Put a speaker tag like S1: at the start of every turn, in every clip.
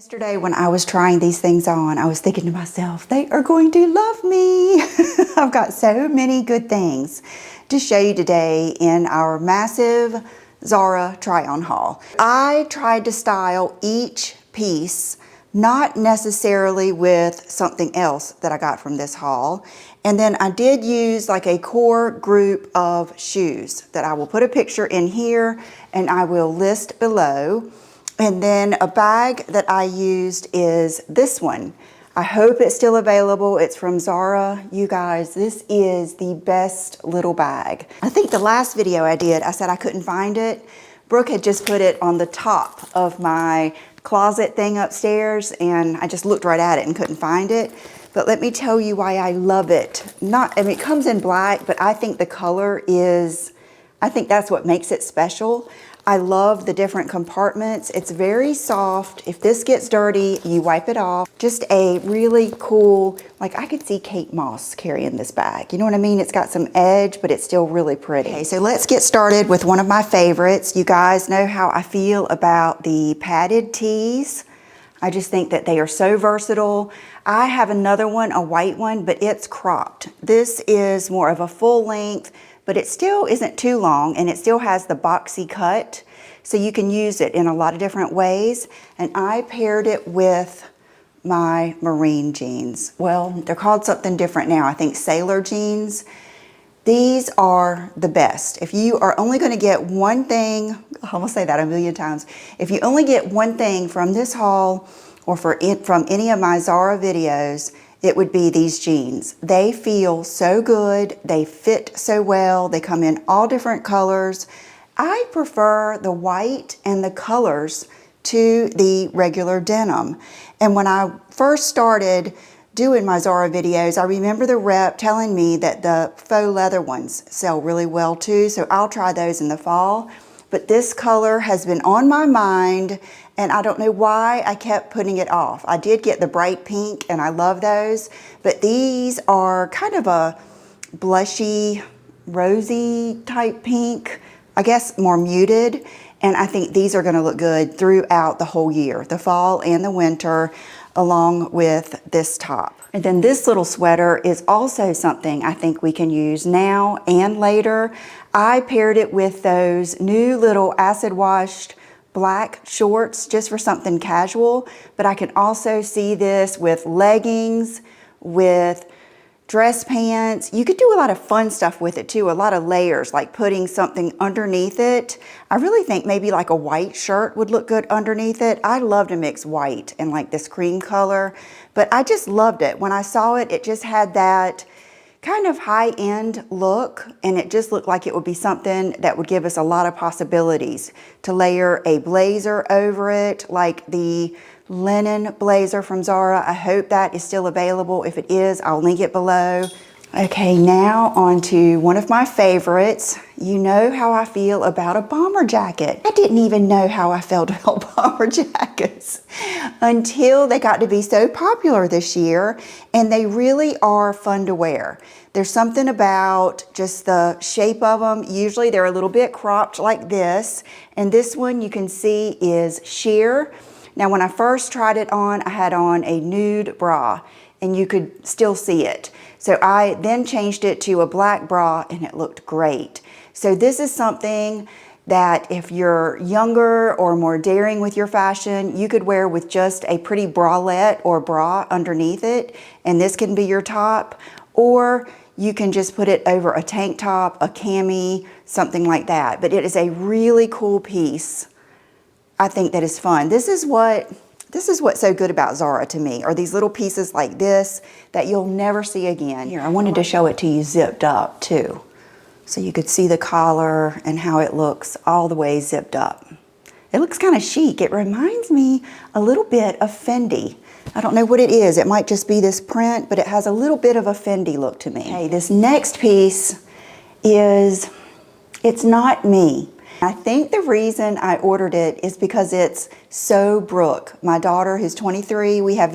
S1: Yesterday when I was trying these things on, I was thinking to myself, they are going to love me. I've got so many good things to show you today in our massive Zara try-on haul. I tried to style each piece, not necessarily with something else that I got from this haul. And then I did use like a core group of shoes that I will put a picture in here and I will list below. And then a bag that I used is this one. I hope it's still available. It's from Zara. You guys, this is the best little bag. I think the last video I did, I said I couldn't find it. Brooke had just put it on the top of my closet thing upstairs and I just looked right at it and couldn't find it. But let me tell you why I love it. It comes in black, but I think the color is, I think that's what makes it special. I love the different compartments. It's very soft. If this gets dirty, you wipe it off. Just a really cool, like I could see Kate Moss carrying this bag. You know what I mean? It's got some edge, but it's still really pretty. Okay, so let's get started with one of my favorites. You guys know how I feel about the padded tees. I just think that they are so versatile. I have another one, a white one, but it's cropped. This is more of a full length, but it still isn't too long and it still has the boxy cut. So you can use it in a lot of different ways. And I paired it with my marine jeans. Well, they're called something different now. I think sailor jeans. These are the best. If you are only gonna get one thing, I'm gonna say that a million times. If you only get one thing from this haul or from any of my Zara videos, it would be these jeans. They feel so good. They fit so well. They come in all different colors. I prefer the white and the colors to the regular denim. And when I first started doing my Zara videos, I remember the rep telling me that the faux leather ones sell really well too, so I'll try those in the fall. But this color has been on my mind and I don't know why I kept putting it off. I did get the bright pink and I love those, but these are kind of a blushy, rosy type pink, I guess more muted. And I think these are gonna look good throughout the whole year, the fall and the winter, along with this top. And then this little sweater is also something I think we can use now and later. I paired it with those new little acid washed black shorts just for something casual, but I can also see this with leggings, with dress pants. You could do a lot of fun stuff with it too, a lot of layers, like putting something underneath it. I really think maybe like a white shirt would look good underneath it. I love to mix white and like this cream color, but I just loved it. When I saw it, it just had that kind of high-end look, and it just looked like it would be something that would give us a lot of possibilities to layer a blazer over it, like the linen blazer from Zara. I hope that is still available. If it is, I'll link it below. Okay, now on to one of my favorites. You know how I feel about a bomber jacket. I didn't even know how I felt about bomber jackets until they got to be so popular this year, and they really are fun to wear. There's something about just the shape of them. Usually they're a little bit cropped like this, and this one you can see is sheer. Now when I first tried it on, I had on a nude bra and you could still see it. So I then changed it to a black bra and it looked great. So this is something that if you're younger or more daring with your fashion, you could wear with just a pretty bralette or bra underneath it, and this can be your top, or you can just put it over a tank top, a cami, something like that. But it is a really cool piece. I think that is fun. This is what's so good about Zara to me, are these little pieces like this that you'll never see again. Here, I wanted to show it to you zipped up too, so you could see the collar and how it looks all the way zipped up. It looks kind of chic. It reminds me a little bit of Fendi. I don't know what it is. It might just be this print, but it has a little bit of a Fendi look to me. Okay, this next piece it's not me. I think the reason I ordered it is because it's so Brooke, my daughter who's 23. We have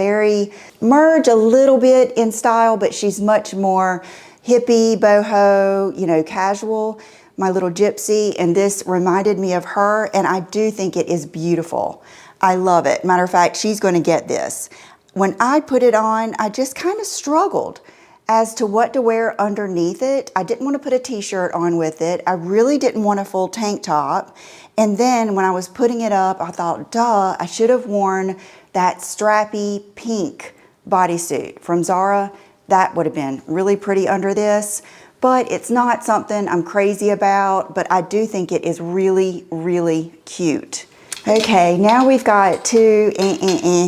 S1: merge a little bit in style, but she's much more hippie, boho, you know, casual. My little gypsy, and this reminded me of her, and I do think it is beautiful. I love it. Matter of fact, she's going to get this. When I put it on, I just kind of struggled as to what to wear underneath it. I didn't want to put a t-shirt on with it. I really didn't want a full tank top. And then when I was putting it up, I thought, duh, I should have worn that strappy pink bodysuit from Zara. That would have been really pretty under this. But it's not something I'm crazy about, but I do think it is really, really cute. Okay, now we've got two,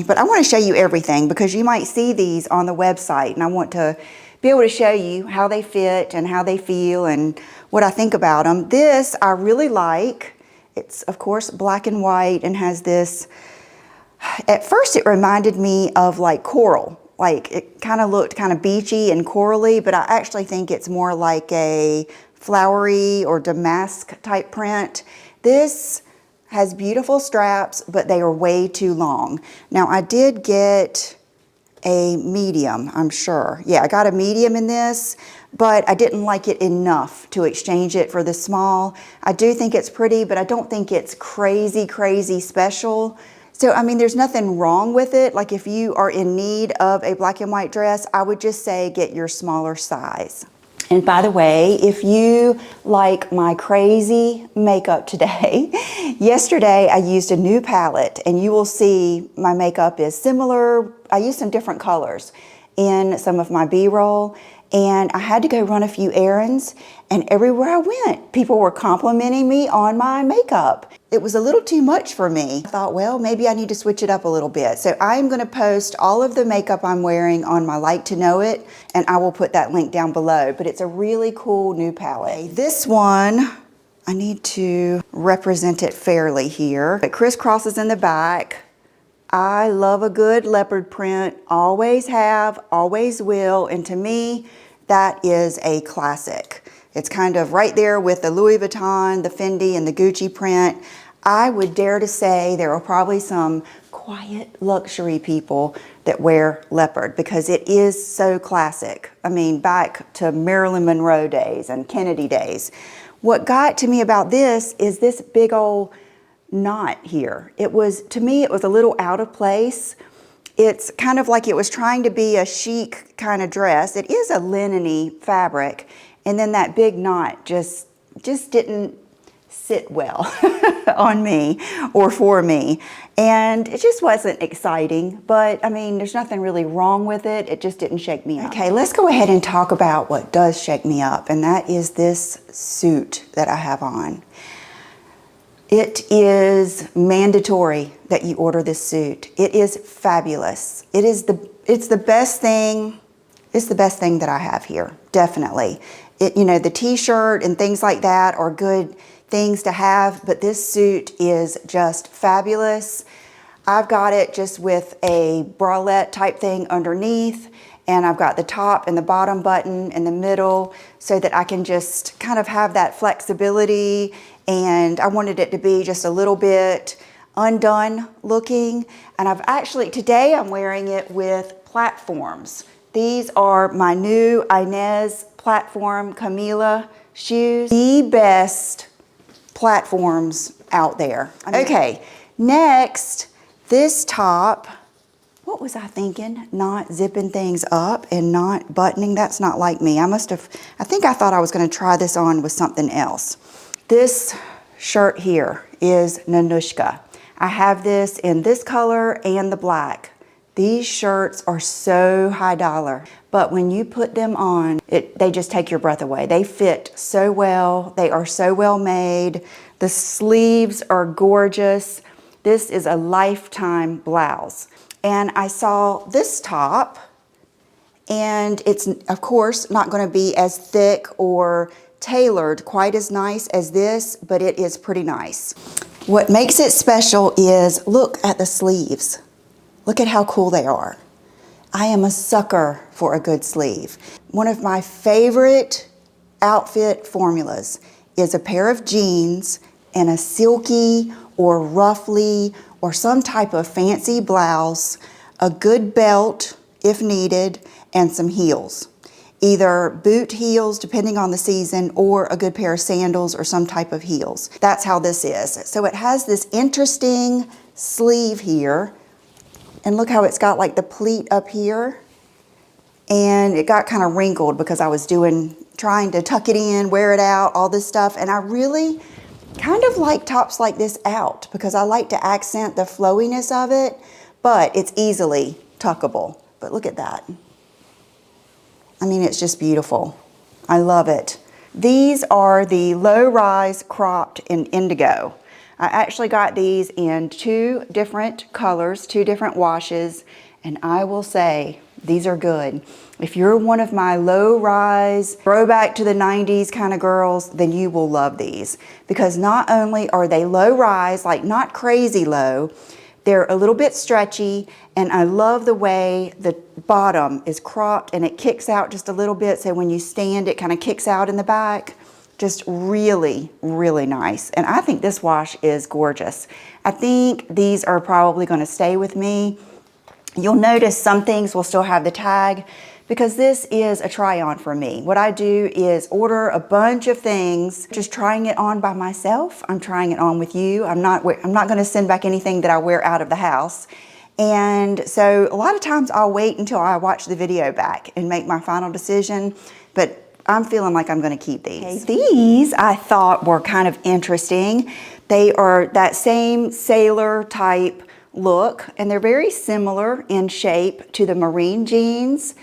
S1: but I want to show you everything because you might see these on the website, and I want to be able to show you how they fit and how they feel and what I think about them. This I really like. It's, of course, black and white and has this, at first it reminded me of like coral. Like it kind of looked kind of beachy and corally, but I actually think it's more like a flowery or damask type print. This has beautiful straps, but they are way too long. Now I did get a medium, I'm sure. Yeah, I got a medium in this, but I didn't like it enough to exchange it for the small. I do think it's pretty, but I don't think it's crazy, crazy special. So, I mean, there's nothing wrong with it. Like if you are in need of a black and white dress, I would just say get your smaller size. And by the way, if you like my crazy makeup today, yesterday I used a new palette, and you will see my makeup is similar. I used some different colors in some of my B-roll, and I had to go run a few errands, and everywhere I went, people were complimenting me on my makeup. It was a little too much for me. I thought, well, maybe I need to switch it up a little bit. So I'm going to post all of the makeup I'm wearing on my Like to Know It, and I will put that link down below. But it's a really cool new palette. This one, I need to represent it fairly here. It crisscrosses in the back. I love a good leopard print, always have, always will, and to me, that is a classic. It's kind of right there with the Louis Vuitton, the Fendi, and the Gucci print. I would dare to say there are probably some quiet luxury people that wear leopard because it is so classic. I mean, back to Marilyn Monroe days and Kennedy days. What got to me about this is this big old knot here. It was, to me, it was a little out of place. It's kind of like it was trying to be a chic kind of dress. It is a linen-y fabric, and then that big knot just didn't sit well on me or for me. And it just wasn't exciting, but I mean, there's nothing really wrong with it. It just didn't shake me up. Okay, let's go ahead and talk about what does shake me up, and that is this suit that I have on. It is mandatory that you order this suit. It is fabulous. It's the best thing. It's the best thing that I have here, definitely. You know, the t-shirt and things like that are good things to have, but this suit is just fabulous. I've got it just with a bralette type thing underneath, and I've got the top and the bottom button in the middle so that I can just kind of have that flexibility, and I wanted it to be just a little bit undone looking. And I've actually, today I'm wearing it with platforms. These are my new Inez platform Camila shoes. The best platforms out there. Okay, next, this top, what was I thinking? Not zipping things up and not buttoning. That's not like me. I think I thought I was going to try this on with something else. This shirt here is Nanushka. I have this in this color and the black. These shirts are so high dollar, but when you put them on, they just take your breath away. They fit so well. They are so well made. The sleeves are gorgeous. This is a lifetime blouse. And I saw this top, and it's, of course, not going to be as thick or tailored quite as nice as this, but it is pretty nice. What makes it special is, look at the sleeves. Look at how cool they are. I am a sucker for a good sleeve. One of my favorite outfit formulas is a pair of jeans and a silky or ruffly or some type of fancy blouse, a good belt if needed, and some heels. Either boot heels, depending on the season, or a good pair of sandals or some type of heels. That's how this is. So it has this interesting sleeve here. And look how it's got like the pleat up here. And it got kind of wrinkled because I was trying to tuck it in, wear it out, all this stuff. And I really kind of like tops like this out because I like to accent the flowiness of it, but it's easily tuckable. But look at that. I mean, it's just beautiful. I love it. These are the low-rise cropped in indigo. I actually got these in 2 different colors, 2 different washes, and I will say these are good. If you're one of my low-rise, throwback to the 90s kind of girls, then you will love these. Because not only are they low-rise, like not crazy low, they're a little bit stretchy, and I love the way the bottom is cropped and it kicks out just a little bit, so when you stand it kind of kicks out in the back. Just really, really nice. And I think this wash is gorgeous. I think these are probably going to stay with me. You'll notice some things will still have the tag because this is a try-on for me. What I do is order a bunch of things, just trying it on by myself. I'm trying it on with you. I'm not going to send back anything that I wear out of the house. And so a lot of times I'll wait until I watch the video back and make my final decision. But I'm feeling like I'm going to keep these. Okay, these I thought were kind of interesting. They are that same sailor type look, and they're very similar in shape to the marine jeans.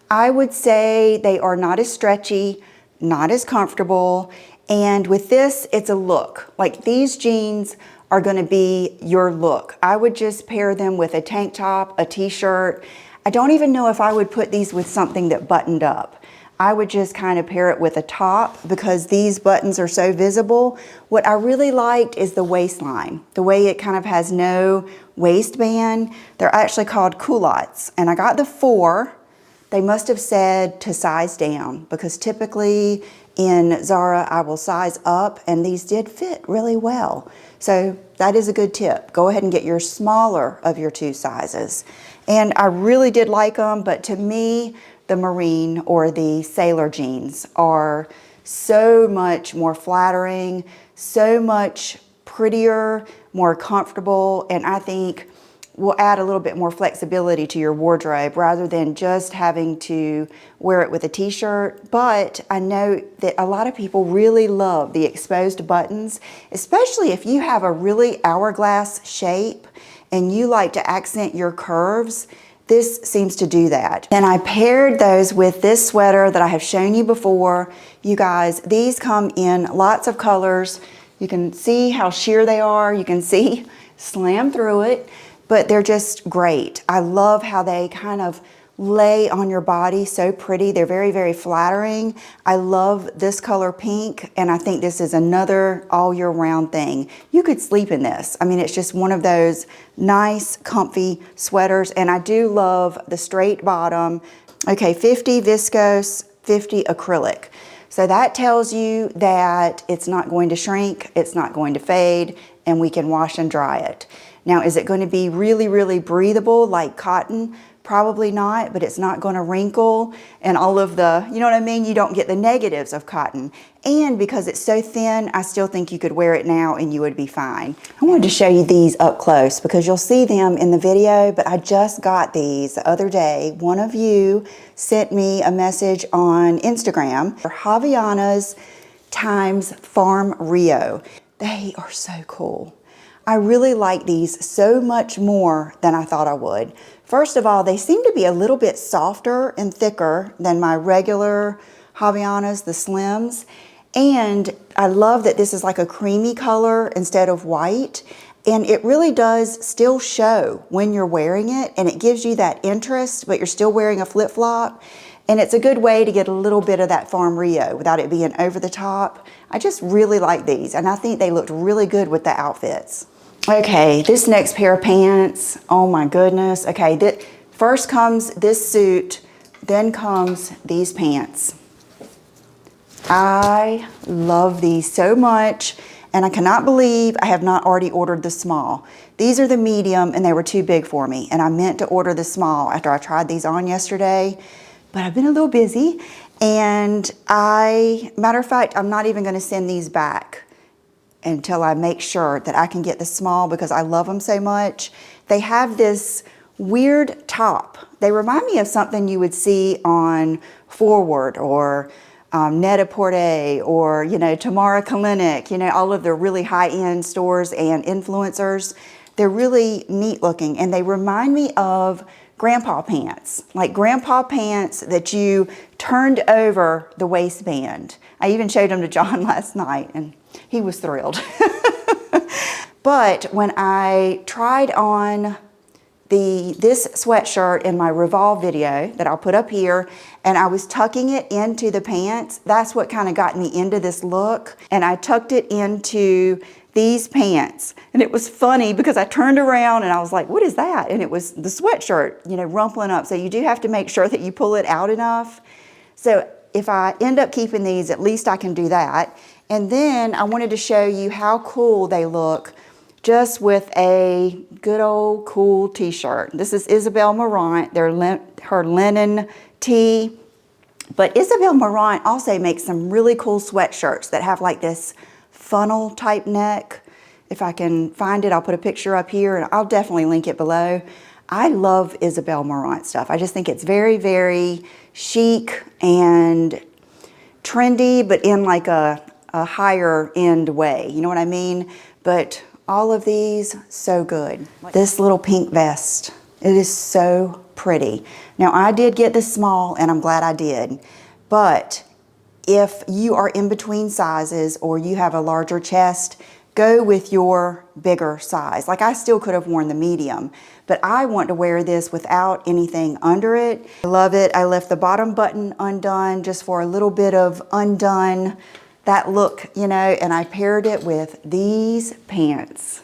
S1: I would say they are not as stretchy, not as comfortable, and with this, it's a look. Like these jeans are going to be your look. I would just pair them with a tank top, a t-shirt. I don't even know if I would put these with something that buttoned up. I would just kind of pair it with a top because these buttons are so visible. What I really liked is the waistline, the way it kind of has no waistband. They're actually called culottes, and I got the 4. They must have said to size down because typically in Zara I will size up, and these did fit really well. So that is a good tip. Go ahead and get your smaller of your 2 sizes. And I really did like them, but to me, the marine or the sailor jeans are so much more flattering, so much prettier, more comfortable, and I think will add a little bit more flexibility to your wardrobe rather than just having to wear it with a t-shirt. But I know that a lot of people really love the exposed buttons, especially if you have a really hourglass shape and you like to accent your curves. This seems to do that. And I paired those with this sweater that I have shown you before. You guys, these come in lots of colors. You can see how sheer they are. You can see slam through it, but they're just great. I love how they kind of lay on your body, so pretty. They're very, very flattering. I love this color pink, and I think this is another all year round thing. You could sleep in this. I mean, it's just one of those nice, comfy sweaters, and I do love the straight bottom. Okay, 50 viscose, 50 acrylic. So that tells you that it's not going to shrink, it's not going to fade, and we can wash and dry it. Now, is it going to be really, really breathable like cotton? Probably not, but it's not going to wrinkle and all of the, you know what I mean? You don't get the negatives of cotton. And because it's so thin, I still think you could wear it now and you would be fine. I wanted to show you these up close because you'll see them in the video, but I just got these the other day. One of you sent me a message on Instagram for Havaianas times Farm Rio. They are so cool. I really like these so much more than I thought I would. First of all, they seem to be a little bit softer and thicker than my regular Havaianas, the slims. And I love that this is like a creamy color instead of white. And it really does still show when you're wearing it, and it gives you that interest, but you're still wearing a flip-flop. And it's a good way to get a little bit of that Farm Rio without it being over the top. I just really like these, and I think they looked really good with the outfits. Okay, this next pair of pants, oh my goodness. Okay, first comes this suit, then comes these pants. I love these so much, and I cannot believe I have not already ordered the small. These are the medium, and they were too big for me, and I meant to order the small after I tried these on yesterday, but I've been a little busy, and matter of fact, I'm not even gonna send these back. until I make sure that I can get the small because I love them so much. They have this weird top. They remind me of something you would see on Forward or Net-a-Porter or, you know, Tamara Kalinick, you know, all of the really high-end stores and influencers. They're really neat looking, and they remind me of grandpa pants, like grandpa pants that you turned over the waistband. I even showed them to John last night, and he was thrilled. But when I tried on this sweatshirt in my Revolve video that I'll put up here, and I was tucking it into the pants, that's what kind of got me into this look. And I tucked it into these pants. And it was funny because I turned around and I was like, what is that? And it was the sweatshirt, you know, rumpling up. So you do have to make sure that you pull it out enough. So if I end up keeping these, at least I can do that. And then I wanted to show you how cool they look just with a good old cool t-shirt. This is Isabel Marant, her linen tee. But Isabel Marant also makes some really cool sweatshirts that have like this funnel type neck. If I can find it, I'll put a picture up here and I'll definitely link it below. I love Isabel Marant stuff. I just think it's very, very chic and trendy, but in like a higher end way. You know what I mean? But all of these, so good. This little pink vest, it is so pretty. Now I did get the small and I'm glad I did, but if you are in between sizes or you have a larger chest, go with your bigger size. Like I still could have worn the medium, but I want to wear this without anything under it. I love it. I left the bottom button undone just for a little bit of undone, that look, you know, and I paired it with these pants.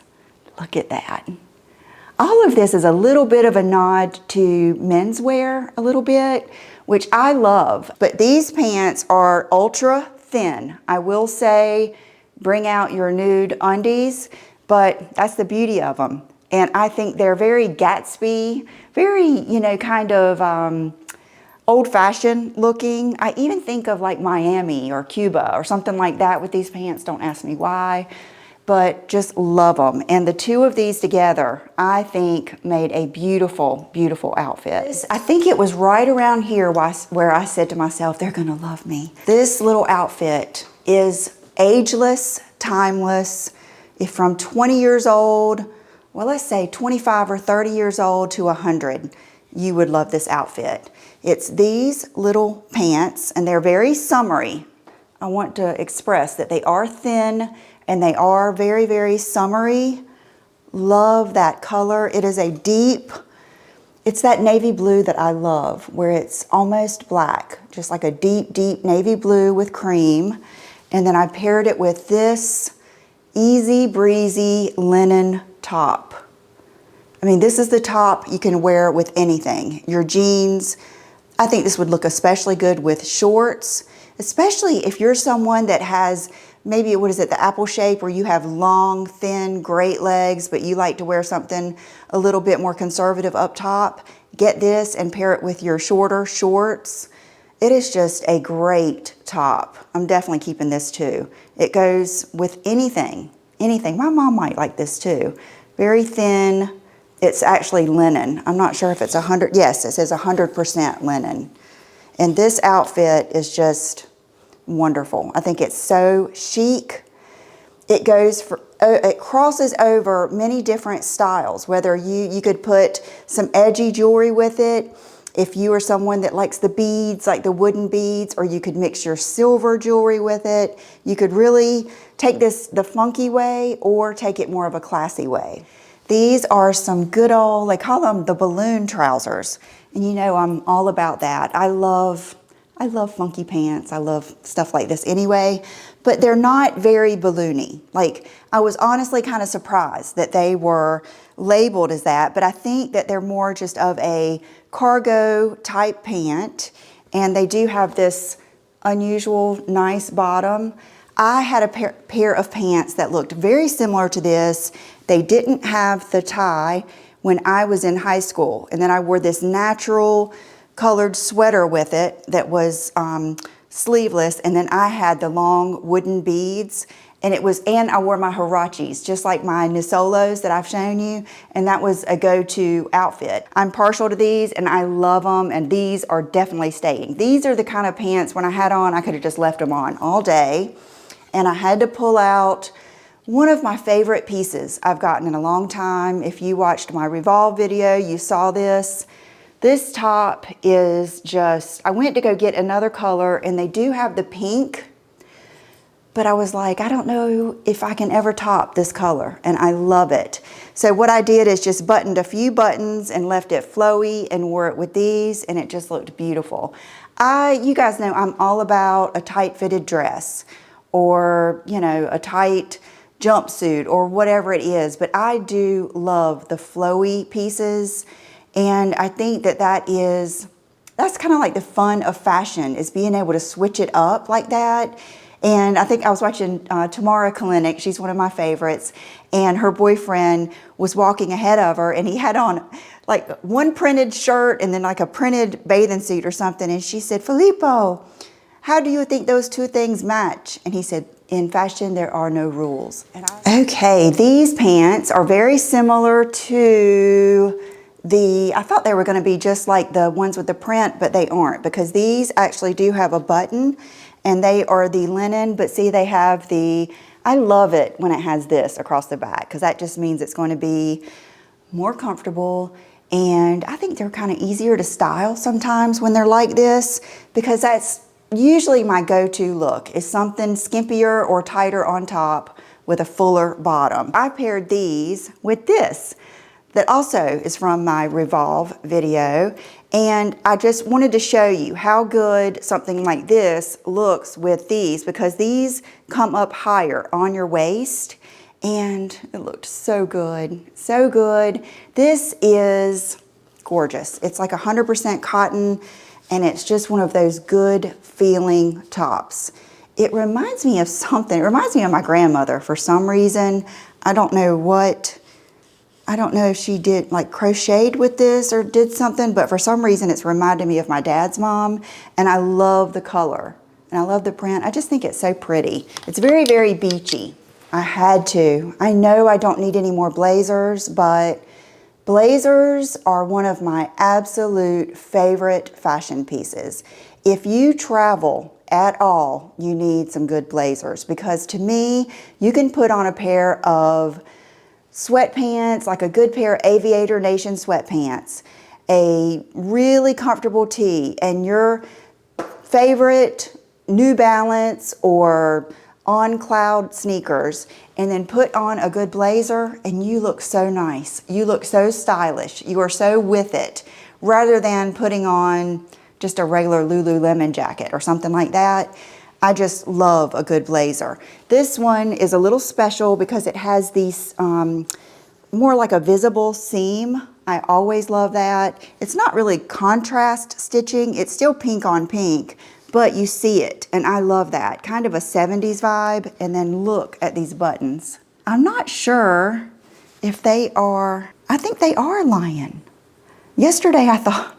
S1: Look at that. All of this is a little bit of a nod to menswear a little bit, which I love. But these pants are ultra thin. I will say, bring out your nude undies, but that's the beauty of them. And I think they're very Gatsby, very, you know, kind of old-fashioned looking. I even think of like Miami or Cuba or something like that with these pants. Don't ask me why, but just love them. And the two of these together, I think made a beautiful, beautiful outfit. I think it was right around here where I said to myself, they're gonna love me. This little outfit is ageless, timeless. If from 20 years old, well, let's say 25 or 30 years old to 100, you would love this outfit. It's these little pants, and they're very summery. I want to express that they are thin and they are very, very summery. Love that color. It is a deep, it's that navy blue that I love, where it's almost black, just like a deep, deep navy blue with cream. And then I paired it with this easy breezy linen top. I mean, this is the top you can wear with anything. Your jeans. I think this would look especially good with shorts, especially if you're someone that has maybe, what is it, the apple shape, where you have long, thin, great legs, but you like to wear something a little bit more conservative up top. Get this and pair it with your shorter shorts. It is just a great top. I'm definitely keeping this too. It goes with anything, anything. My mom might like this too. Very thin. It's actually linen. I'm not sure if it's 100, yes, it says 100% linen. And this outfit is just wonderful. I think it's so chic. It crosses over many different styles, whether you could put some edgy jewelry with it, if you are someone that likes the beads, like the wooden beads, or you could mix your silver jewelry with it. You could really take this the funky way or take it more of a classy way. These are some good old, they call them the balloon trousers. And you know, I'm all about that. I love funky pants. I love stuff like this anyway, but they're not very balloony. Like, I was honestly kind of surprised that they were labeled as that, but I think that they're more just of a cargo type pant, and they do have this unusual, nice bottom. I had a pair of pants that looked very similar to this. They didn't have the tie when I was in high school, and then I wore this natural colored sweater with it that was sleeveless, and then I had the long wooden beads, And I wore my Huaraches, just like my Nisolos that I've shown you, and that was a go-to outfit. I'm partial to these and I love them, and these are definitely staying. These are the kind of pants when I had on, I could have just left them on all day. And I had to pull out one of my favorite pieces I've gotten in a long time. If you watched my Revolve video, you saw this. This top is just, I went to go get another color and they do have the pink, but I was like, I don't know if I can ever top this color, and I love it. So what I did is just buttoned a few buttons and left it flowy and wore it with these, and it just looked beautiful. You guys know I'm all about a tight fitted dress, or, you know, a tight jumpsuit or whatever it is, but I do love the flowy pieces, and I think that's kind of like the fun of fashion, is being able to switch it up like that. And I think I was watching Tamara Kalinick, she's one of my favorites, and her boyfriend was walking ahead of her, and he had on like one printed shirt and then like a printed bathing suit or something, and she said, "Filippo, how do you think those two things match?" And he said, "In fashion, there are no rules." Okay, these pants are very similar to I thought they were going to be just like the ones with the print, but they aren't, because these actually do have a button. And they are the linen, but see, they have I love it when it has this across the back, because that just means it's going to be more comfortable. And I think they're kind of easier to style sometimes when they're like this, because that's usually my go-to look, is something skimpier or tighter on top with a fuller bottom. I paired these with this, that also is from my Revolve video. And I just wanted to show you how good something like this looks with these, because these come up higher on your waist, and it looked so good, so good. This is gorgeous. It's like 100% cotton, and it's just one of those good feeling tops. It reminds me of something. It reminds me of my grandmother for some reason. I don't know if she did like crocheted with this or did something, but for some reason it's reminded me of my dad's mom, and I love the color and I love the print. I just think it's so pretty. It's very, very beachy. I had to. I know I don't need any more blazers, but blazers are one of my absolute favorite fashion pieces. If you travel at all, you need some good blazers, because to me, you can put on a pair of sweatpants, like a good pair of Aviator Nation sweatpants, a really comfortable tee, and your favorite New Balance or On Cloud sneakers, and then put on a good blazer, and you look so nice. You look so stylish. You are so with it, rather than putting on just a regular Lululemon jacket or something like that. I just love a good blazer. This one is a little special because it has these more like a visible seam. I always love that. It's not really contrast stitching. It's still pink on pink, but you see it, and I love that. Kind of a 70s vibe. And then look at these buttons. I'm not sure if they are, I think they are lion. Yesterday I thought,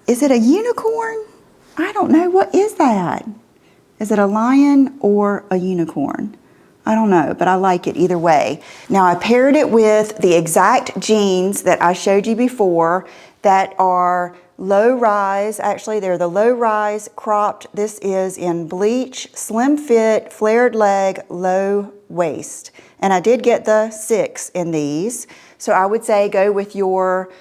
S1: is it a unicorn? I don't know, what is that? Is it a lion or a unicorn? I don't know, but I like it either way. Now I paired it with the exact jeans that I showed you before that are low rise. Actually, they're the low rise cropped. This is in bleach, slim fit, flared leg, low waist. And I did get the 6 in these. So I would say go with your,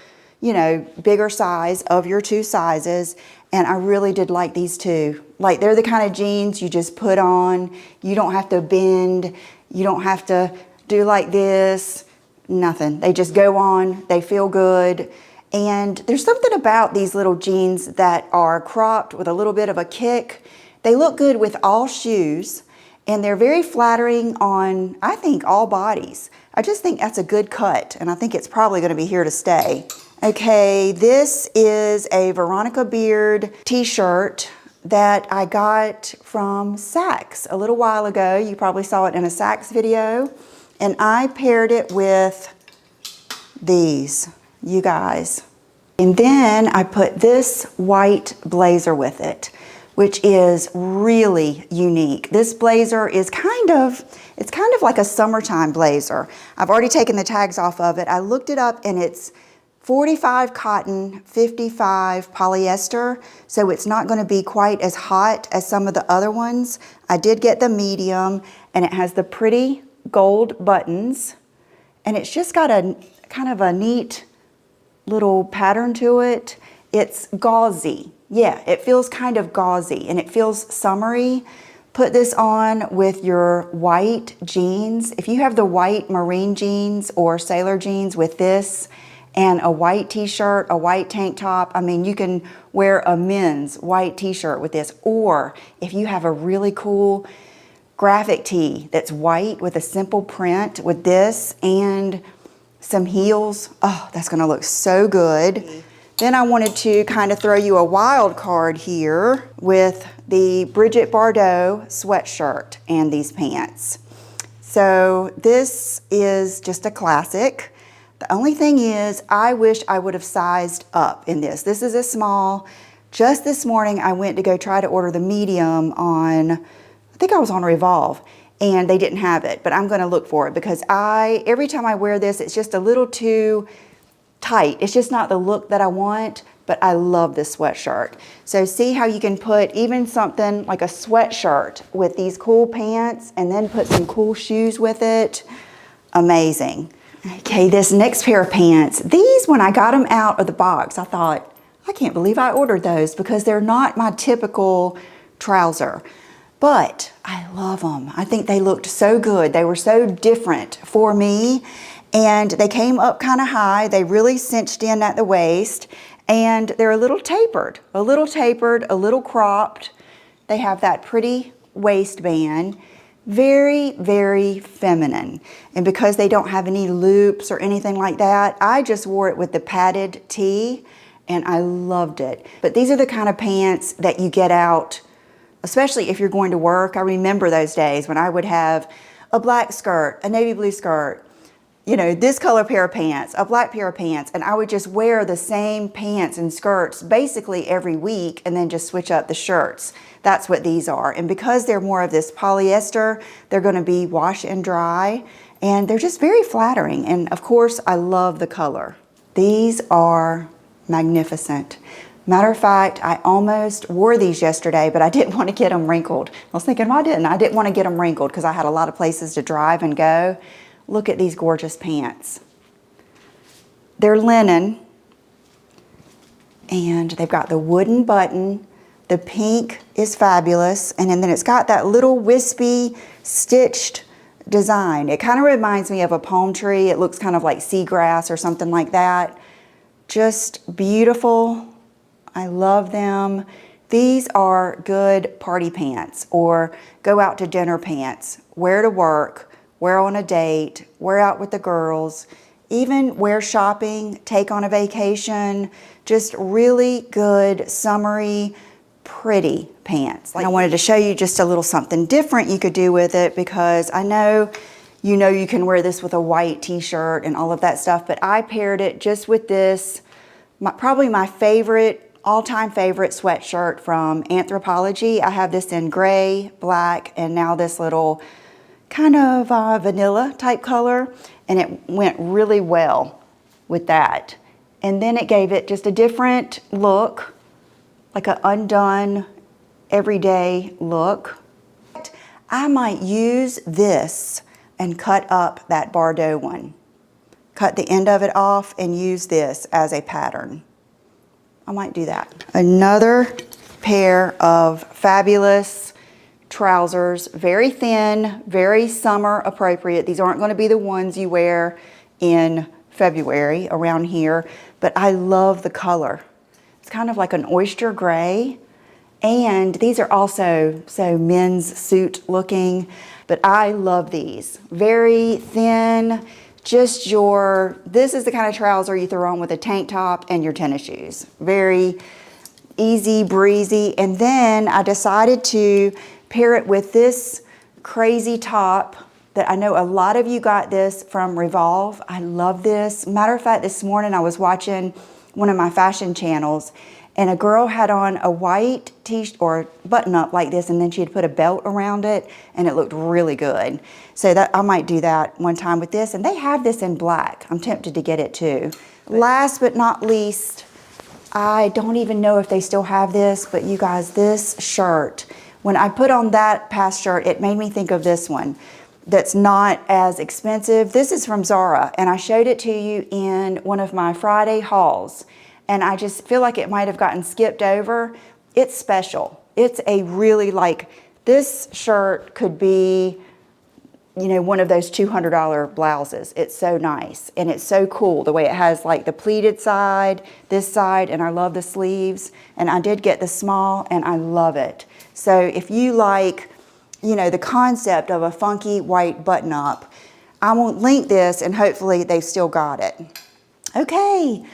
S1: bigger size of your 2 sizes. And I really did like these too. Like, they're the kind of jeans you just put on. You don't have to bend. You don't have to do like this. Nothing. They just go on. They feel good. And there's something about these little jeans that are cropped with a little bit of a kick. They look good with all shoes. And they're very flattering on, I think, all bodies. I just think that's a good cut. And I think it's probably going to be here to stay. Okay, this is a Veronica Beard t-shirt that I got from Saks a little while ago. You probably saw it in a Saks video. And I paired it with these, you guys. And then I put this white blazer with it, which is really unique. This blazer is it's kind of like a summertime blazer. I've already taken the tags off of it. I looked it up and it's 45 cotton, 55 polyester, so it's not going to be quite as hot as some of the other ones. I did get the medium, and it has the pretty gold buttons, and it's just got a kind of a neat little pattern to it. It's gauzy. Yeah, it feels kind of gauzy, and it feels summery. Put this on with your white jeans. If you have the white marine jeans or sailor jeans with this, and a white t-shirt, a white tank top. I mean, you can wear a men's white t-shirt with this. Or if you have a really cool graphic tee that's white with a simple print with this and some heels, oh, that's gonna look so good. Then I wanted to kind of throw you a wild card here with the Bridget Bardot sweatshirt and these pants. So this is just a classic. The only thing is, I wish I would have sized up in this. This is a small. Just this morning, I went to go try to order the medium on, I think I was on Revolve, and they didn't have it, but I'm gonna look for it because every time I wear this, it's just a little too tight. It's just not the look that I want, but I love this sweatshirt. So see how you can put even something like a sweatshirt with these cool pants and then put some cool shoes with it. Amazing. Okay, this next pair of pants, these, when I got them out of the box, I thought, I can't believe I ordered those because they're not my typical trouser. But I love them. I think they looked so good. They were so different for me. And they came up kind of high. They really cinched in at the waist. And they're a little tapered, a little cropped. They have that pretty waistband. Very, very feminine. And because they don't have any loops or anything like that, I just wore it with the padded tee and I loved it. But these are the kind of pants that you get out, especially if you're going to work. I remember those days when I would have a black skirt, a navy blue skirt, you know, this color pair of pants, a black pair of pants, and I would just wear the same pants and skirts basically every week and then just switch up the shirts. That's what these are. And because they're more of this polyester, they're going to be wash and dry, and they're just very flattering. And of course, I love the color. These are magnificent. Matter of fact, I almost wore these yesterday, but I didn't want to get them wrinkled. I was thinking, why didn't I? I didn't want to get them wrinkled because I had a lot of places to drive and go. Look at these gorgeous pants. They're linen, and they've got the wooden button. The pink is fabulous, and then it's got that little wispy stitched design. It kind of reminds me of a palm tree. It looks kind of like seagrass or something like that. Just beautiful. I love them. These are good party pants or go out to dinner pants. Wear to work. Wear on a date, wear out with the girls, even wear shopping, take on a vacation, just really good, summery, pretty pants. I wanted to show you just a little something different you could do with it because I know you can wear this with a white t-shirt and all of that stuff, but I paired it just with this, probably my favorite, all-time favorite sweatshirt from Anthropologie. I have this in gray, black, and now this little kind of vanilla type color, and it went really well with that. And then it gave it just a different look, like an undone everyday look. I might use this and cut up that Bardot one. Cut the end of it off and use this as a pattern. I might do that. Another pair of fabulous trousers, very thin, very summer appropriate. These aren't going to be the ones you wear in February around here, but I love the color. It's kind of like an oyster gray, and these are also so men's suit looking, but I love these. Very thin, just this is the kind of trouser you throw on with a tank top and your tennis shoes. Very easy breezy. And then I decided to pair it with this crazy top that I know a lot of you got this from Revolve. I love this. Matter of fact, this morning I was watching one of my fashion channels and a girl had on a white t-shirt or button up like this, and then she had put a belt around it, and it looked really good. So that I might do that one time with this, and they have this in black. I'm tempted to get it too. Last but not least, I don't even know if they still have this, but you guys, this shirt, when I put on that past shirt, it made me think of this one that's not as expensive. This is from Zara, and I showed it to you in one of my Friday hauls, and I just feel like it might have gotten skipped over. It's special. It's a really, like, this shirt could be, you know, one of those $200 blouses. It's so nice, and it's so cool the way it has like the pleated side, this side, and I love the sleeves, and I did get the small, and I love it. So if you like, you know, the concept of a funky white button up, I will link this, and hopefully they've still got it. Okay,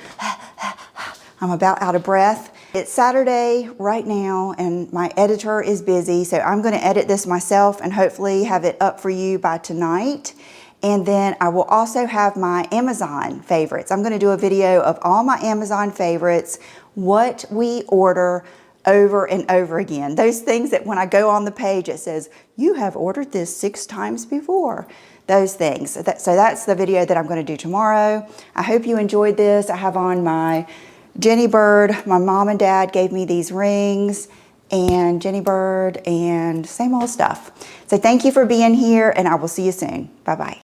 S1: I'm about out of breath. It's Saturday right now, and my editor is busy, so I'm going to edit this myself and hopefully have it up for you by tonight. And then I will also have my Amazon favorites. I'm going to do a video of all my Amazon favorites, what we order over and over again. Those things that when I go on the page, it says, you have ordered this 6 times before. Those things. So that's the video that I'm going to do tomorrow. I hope you enjoyed this. I have on my Jenny Bird. My mom and dad gave me these rings, and Jenny Bird, and same old stuff. So thank you for being here, and I will see you soon. Bye-bye.